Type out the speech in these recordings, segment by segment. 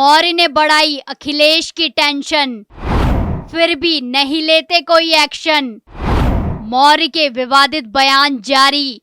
मौर्य ने बढ़ाई अखिलेश की टेंशन, फिर भी नहीं लेते कोई एक्शन। मौर्य के विवादित बयान जारी,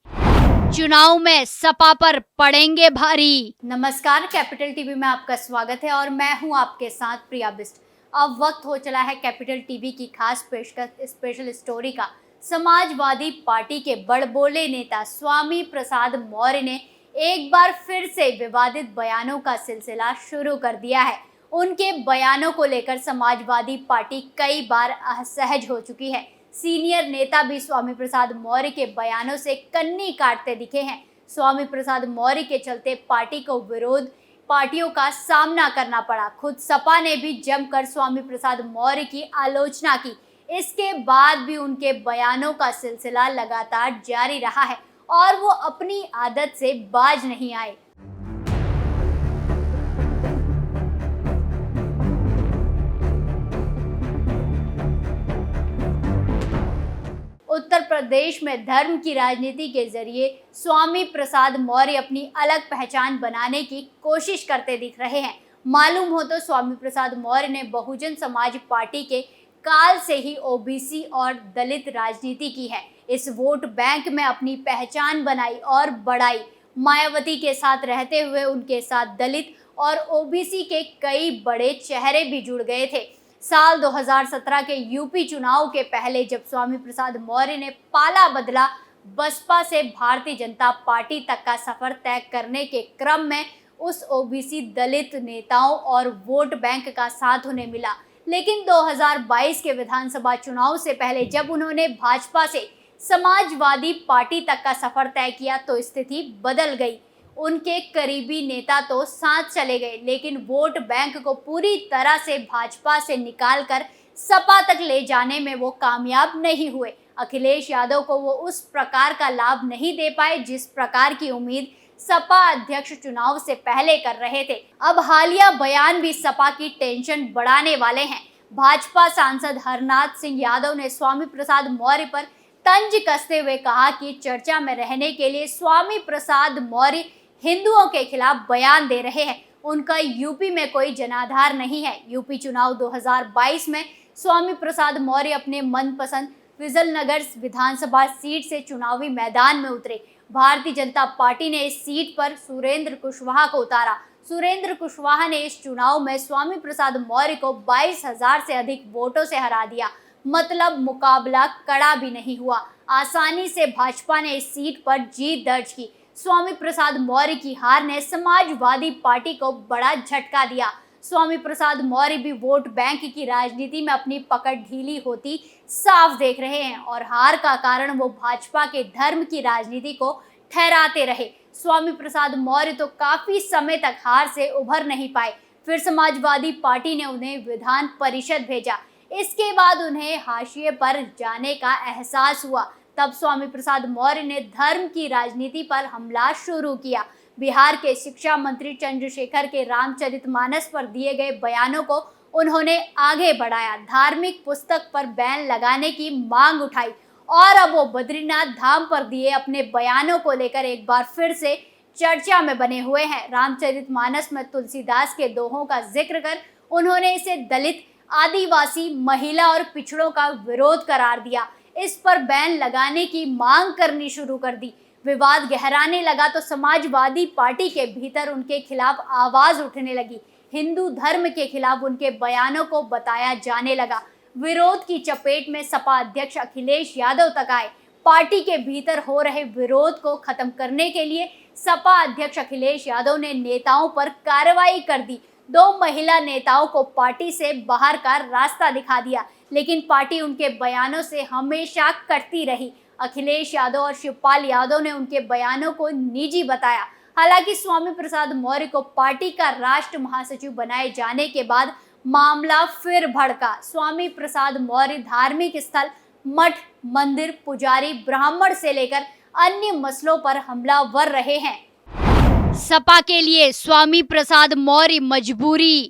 चुनाव में सपा पर पड़ेंगे भारी। नमस्कार, कैपिटल टीवी में आपका स्वागत है और मैं हूं आपके साथ प्रिया बिस्ट। अब वक्त हो चला है कैपिटल टीवी की खास पेशकश स्पेशल स्टोरी का। समाजवादी पार्टी के बड़बोले नेता स्वामी प्रसाद मौर्य ने एक बार फिर से विवादित बयानों का सिलसिला शुरू कर दिया है। उनके बयानों को लेकर समाजवादी पार्टी कई बार असहज हो चुकी है। सीनियर नेता भी स्वामी प्रसाद मौर्य के बयानों से कन्नी काटते दिखे हैं। स्वामी प्रसाद मौर्य के चलते पार्टी को विरोध पार्टियों का सामना करना पड़ा। खुद सपा ने भी जमकर स्वामी प्रसाद मौर्य की आलोचना की। इसके बाद भी उनके बयानों का सिलसिला लगातार जारी रहा है और वो अपनी आदत से बाज नहीं आए। उत्तर प्रदेश में धर्म की राजनीति के जरिए स्वामी प्रसाद मौर्य अपनी अलग पहचान बनाने की कोशिश करते दिख रहे हैं। मालूम हो तो स्वामी प्रसाद मौर्य ने बहुजन समाज पार्टी के काल से ही ओबीसी और दलित राजनीति की है। इस वोट बैंक में अपनी पहचान बनाई और बढ़ाई। मायावती के साथ रहते हुए उनके साथ दलित और ओबीसी के कई बड़े चेहरे भी जुड़ गए थे। साल 2017 के यूपी चुनाव के पहले जब स्वामी प्रसाद मौर्य ने पाला बदला, बसपा से भारतीय जनता पार्टी तक का सफर तय करने के क्रम में उस ओबीसी दलित नेताओं और वोट बैंक का साथ उन्हें मिला। लेकिन 2022 के विधानसभा चुनाव से पहले जब उन्होंने भाजपा से समाजवादी पार्टी तक का सफर तय किया तो स्थिति बदल गई। उनके करीबी नेता तो साथ चले गए, लेकिन वोट बैंक को पूरी तरह से भाजपा से निकालकर सपा तक ले जाने में वो कामयाब नहीं हुए। अखिलेश यादव को वो उस प्रकार का लाभ नहीं दे पाए जिस प्रकार की उम्मीद सपा अध्यक्ष चुनाव से पहले कर रहे थे। अब हालिया बयान भी सपा की टेंशन बढ़ाने वाले हैं। भाजपा सांसद हरनाथ सिंह यादव ने स्वामी प्रसाद मौर्य पर तंज कसते हुए कहा कि चर्चा में रहने के लिए स्वामी प्रसाद मौर्य हिंदुओं के खिलाफ बयान दे रहे हैं। उनका यूपी में कोई जनाधार नहीं है। यूपी चुनाव 2022 में स्वामी प्रसाद मौर्य अपने मनपसंद फिजलनगर विधानसभा सीट से चुनावी मैदान में उतरे। भारतीय जनता पार्टी ने इस सीट पर सुरेंद्र कुशवाहा को उतारा। सुरेंद्र कुशवाहा ने इस चुनाव में स्वामी प्रसाद मौर्य को 22,000 से अधिक वोटों से हरा दिया। मतलब मुकाबला कड़ा भी नहीं हुआ। आसानी से भाजपा ने इस सीट पर जीत दर्ज की। स्वामी प्रसाद मौर्य की हार ने समाजवादी पार्टी को बड़ा झटका दिया। स्वामी प्रसाद मौर्य भी वोट बैंक की राजनीति में अपनी पकड़ ढीली होती साफ देख रहे हैं और हार का कारण वो भाजपा के धर्म की राजनीति को ठहराते रहे। स्वामी प्रसाद मौर्य तो काफी समय तक हार से उभर नहीं पाए। फिर समाजवादी पार्टी ने उन्हें विधान परिषद भेजा। इसके बाद उन्हें हाशिए पर जाने का एहसास हुआ। तब स्वामी प्रसाद मौर्य ने धर्म की राजनीति पर हमला शुरू किया। बिहार के शिक्षा मंत्री चंद्रशेखर के रामचरितमानस पर दिए गए बयानों को उन्होंने आगे बढ़ाया। धार्मिक पुस्तक पर बैन लगाने की मांग उठाई और अब वो बद्रीनाथ धाम पर दिए अपने बयानों को लेकर एक बार फिर से चर्चा में बने हुए हैं। रामचरितमानस में तुलसीदास के दोहों का जिक्र कर उन्होंने इसे दलित, आदिवासी, महिला और पिछड़ों का विरोध करार दिया। इस पर बैन लगाने की मांग करनी शुरू कर दी। विवाद गहराने लगा तो समाजवादी पार्टी के भीतर उनके खिलाफ आवाज उठने लगी। हिंदू धर्म के खिलाफ उनके बयानों को बताया जाने लगा। विरोध की चपेट में सपा अध्यक्ष अखिलेश यादव तक आए। पार्टी के भीतर हो रहे विरोध को खत्म करने के लिए सपा अध्यक्ष अखिलेश यादव ने नेताओं पर कार्रवाई कर दी। 2 महिला नेताओं को पार्टी से बाहर का रास्ता दिखा दिया, लेकिन पार्टी उनके बयानों से हमेशा कटती रही। अखिलेश यादव और शिवपाल यादव ने उनके बयानों को निजी बताया। हालांकि स्वामी प्रसाद मौर्य को पार्टी का राष्ट्र महासचिव बनाए जाने के बाद मामला फिर भड़का। स्वामी प्रसाद मौर्य धार्मिक स्थल, मठ, मंदिर, पुजारी, ब्राह्मण से लेकर अन्य मसलों पर हमलावर रहे हैं। सपा के लिए स्वामी प्रसाद मौर्य मजबूरी,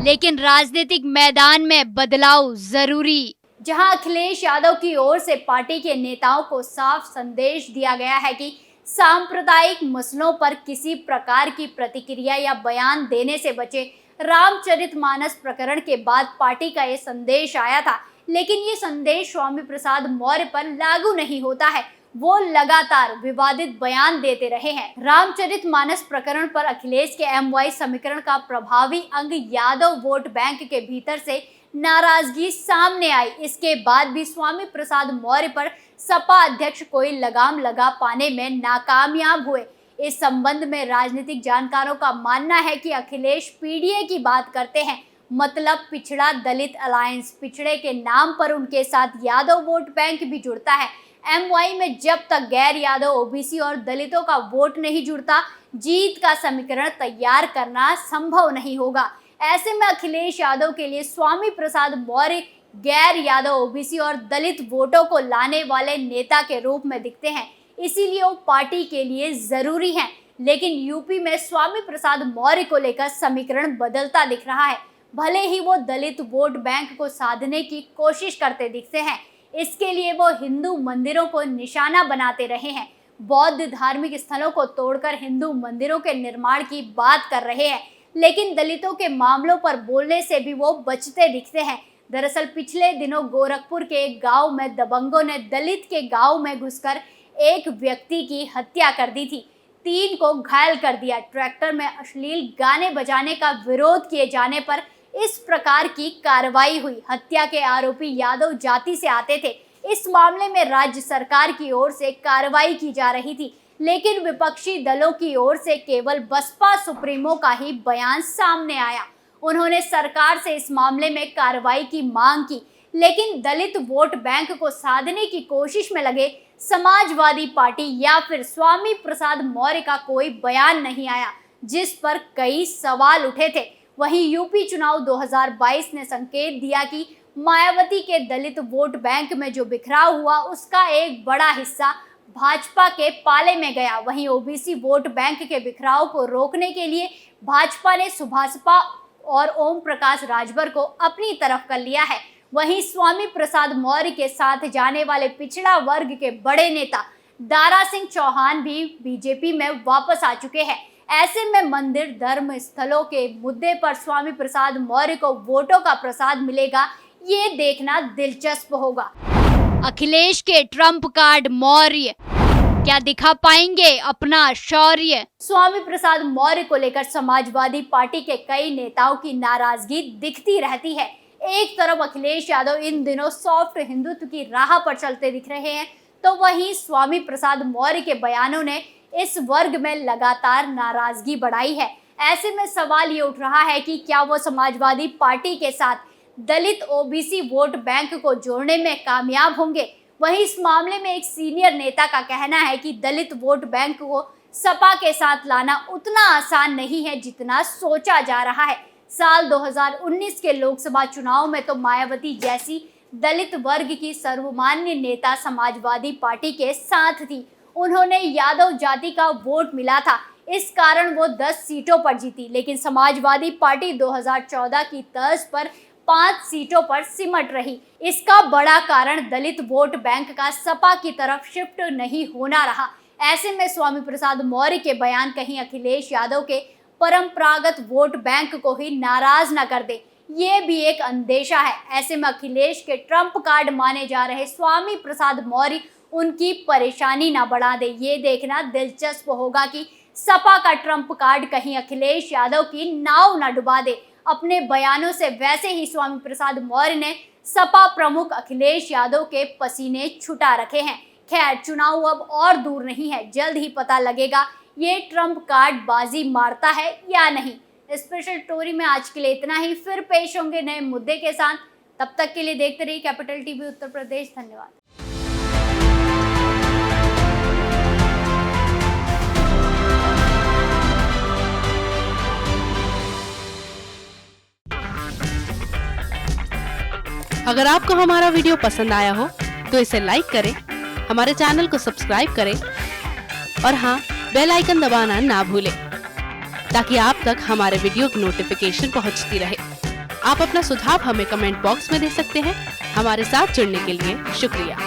लेकिन राजनीतिक मैदान में बदलाव जरूरी। जहां अखिलेश यादव की ओर से पार्टी के नेताओं को साफ संदेश दिया गया है कि सांप्रदायिक मसलों पर किसी प्रकार की प्रतिक्रिया या बयान देने से बचे। रामचरितमानस प्रकरण के बाद पार्टी का ये संदेश आया था, लेकिन ये संदेश स्वामी प्रसाद मौर्य पर लागू नहीं होता है। वो लगातार विवादित बयान देते रहे हैं। रामचरितमानस प्रकरण पर अखिलेश के MY समीकरण का प्रभावी अंग यादव वोट बैंक के भीतर से नाराजगी सामने आई। इसके बाद भी स्वामी प्रसाद मौर्य पर सपा अध्यक्ष कोई लगाम लगा पाने में नाकामयाब हुए। इस संबंध में राजनीतिक जानकारों का मानना है कि अखिलेश PDA की बात करते हैं, मतलब पिछड़ा दलित अलायंस। पिछड़े के नाम पर उनके साथ यादव वोट बैंक भी जुड़ता है। MY में जब तक गैर यादव, OBC और दलितों का वोट नहीं जुड़ता, जीत का समीकरण तैयार करना संभव नहीं होगा। ऐसे में अखिलेश यादव के लिए स्वामी प्रसाद मौर्य गैर यादव, OBC और दलित वोटों को लाने वाले नेता के रूप में दिखते हैं, इसीलिए वो पार्टी के लिए जरूरी हैं। लेकिन यूपी में स्वामी प्रसाद मौर्य को लेकर समीकरण बदलता दिख रहा है। भले ही वो दलित वोट बैंक को साधने की कोशिश करते दिखते हैं, इसके लिए वो हिंदू मंदिरों को निशाना बनाते रहे हैं, बौद्ध धार्मिक स्थलों को तोड़कर हिंदू मंदिरों के निर्माण की बात कर रहे हैं, लेकिन दलितों के मामलों पर बोलने से भी वो बचते दिखते हैं। दरअसल पिछले दिनों गोरखपुर के एक गांव में दबंगों ने दलित के गांव में घुसकर एक व्यक्ति की हत्या कर दी थी, 3 को घायल कर दिया। ट्रैक्टर में अश्लील गाने बजाने का विरोध किए जाने पर इस प्रकार की कार्रवाई हुई। हत्या के आरोपी यादव जाति से आते थे। इस मामले में राज्य सरकार की ओर से कार्रवाई की जा रही थी, लेकिन विपक्षी दलों की ओर से केवल बसपा सुप्रीमो का ही बयान सामने आया। उन्होंने सरकार से इस मामले में कार्रवाई की मांग की, लेकिन दलित वोट बैंक को साधने की कोशिश में लगे समाजवादी पार्टी या फिर स्वामी प्रसाद मौर्य का कोई बयान नहीं आया, जिस पर कई सवाल उठे थे। वहीं यूपी चुनाव 2022 ने संकेत दिया कि मायावती के दलित वोट बैंक में जो बिखराव हुआ, उसका एक बड़ा हिस्सा भाजपा के पाले में गया। वहीं OBC वोट बैंक के बिखराव को रोकने के लिए भाजपा ने सुभाषपा और ओम प्रकाश राजभर को अपनी तरफ कर लिया है। वहीं स्वामी प्रसाद मौर्य के साथ जाने वाले पिछड़ा वर्ग के बड़े नेता दारा सिंह चौहान भी बीजेपी में वापस आ चुके हैं। ऐसे में मंदिर, धर्म स्थलों के मुद्दे पर स्वामी प्रसाद मौर्य को वोटों का प्रसाद मिलेगा, ये देखना दिलचस्प होगा। अखिलेश के ट्रम्प कार्ड मौर्य क्या दिखा पाएंगे अपना शौर्य? स्वामी प्रसाद मौर्य को लेकर समाजवादी पार्टी के कई नेताओं की नाराजगी दिखती रहती है। एक तरफ अखिलेश यादव इन दिनों सॉफ्ट हिंदुत्व की राह पर चलते दिख रहे हैं, तो वहीं स्वामी प्रसाद मौर्य के बयानों ने इस वर्ग में लगातार नाराजगी बढ़ाई है। ऐसे में सवाल ये उठ रहा है कि क्या वो समाजवादी पार्टी के साथ दलित OBC वोट बैंक को जोड़ने में कामयाब होंगे? वहीं इस मामले में एक सीनियर नेता का कहना है कि दलित वोट बैंक को सपा के साथ लाना उतना आसान नहीं है जितना सोचा जा रहा है। साल 2019 के लोकसभा चुनाव में तो मायावती जैसी दलित वर्ग की सर्वमान्य नेता समाजवादी पार्टी के साथ थी। उन्होंने यादव जाति का वोट मिला था, इस कारण वो 10 सीटों पर जीती। लेकिन समाजवादी पार्टी 2014 की तर्ज पर 5 सीटों पर सिमट रही। इसका बड़ा कारण दलित वोट बैंक का सपा की तरफ शिफ्ट नहीं होना रहा। ऐसे में स्वामी प्रसाद मौर्य के बयान कहीं अखिलेश यादव के परंपरागत वोट बैंक को ही नाराज न कर दे, ये भी एक अंदेशा है। ऐसे में अखिलेश के ट्रम्प कार्ड माने जा रहे स्वामी प्रसाद मौर्य उनकी परेशानी ना बढ़ा दे। ये देखना दिलचस्प होगा कि सपा का ट्रम्प कार्ड कहीं अखिलेश यादव की नाव न डुबा दे। अपने बयानों से वैसे ही स्वामी प्रसाद मौर्य ने सपा प्रमुख अखिलेश यादव के पसीने छुटा रखे हैं। खैर, चुनाव अब और दूर नहीं है, जल्द ही पता लगेगा ये ट्रम्प कार्ड बाजी मारता है या नहीं। स्पेशल स्टोरी में आज के लिए इतना ही, फिर पेश होंगे नए मुद्दे के साथ। तब तक के लिए देखते रहिए कैपिटल टीवी उत्तर प्रदेश। धन्यवाद। अगर आपको हमारा वीडियो पसंद आया हो तो इसे लाइक करें, हमारे चैनल को सब्सक्राइब करें और हाँ, बेल आइकन दबाना ना भूलें ताकि आप तक हमारे वीडियो की नोटिफिकेशन पहुंचती रहे। आप अपना सुझाव हमें कमेंट बॉक्स में दे सकते हैं। हमारे साथ जुड़ने के लिए शुक्रिया।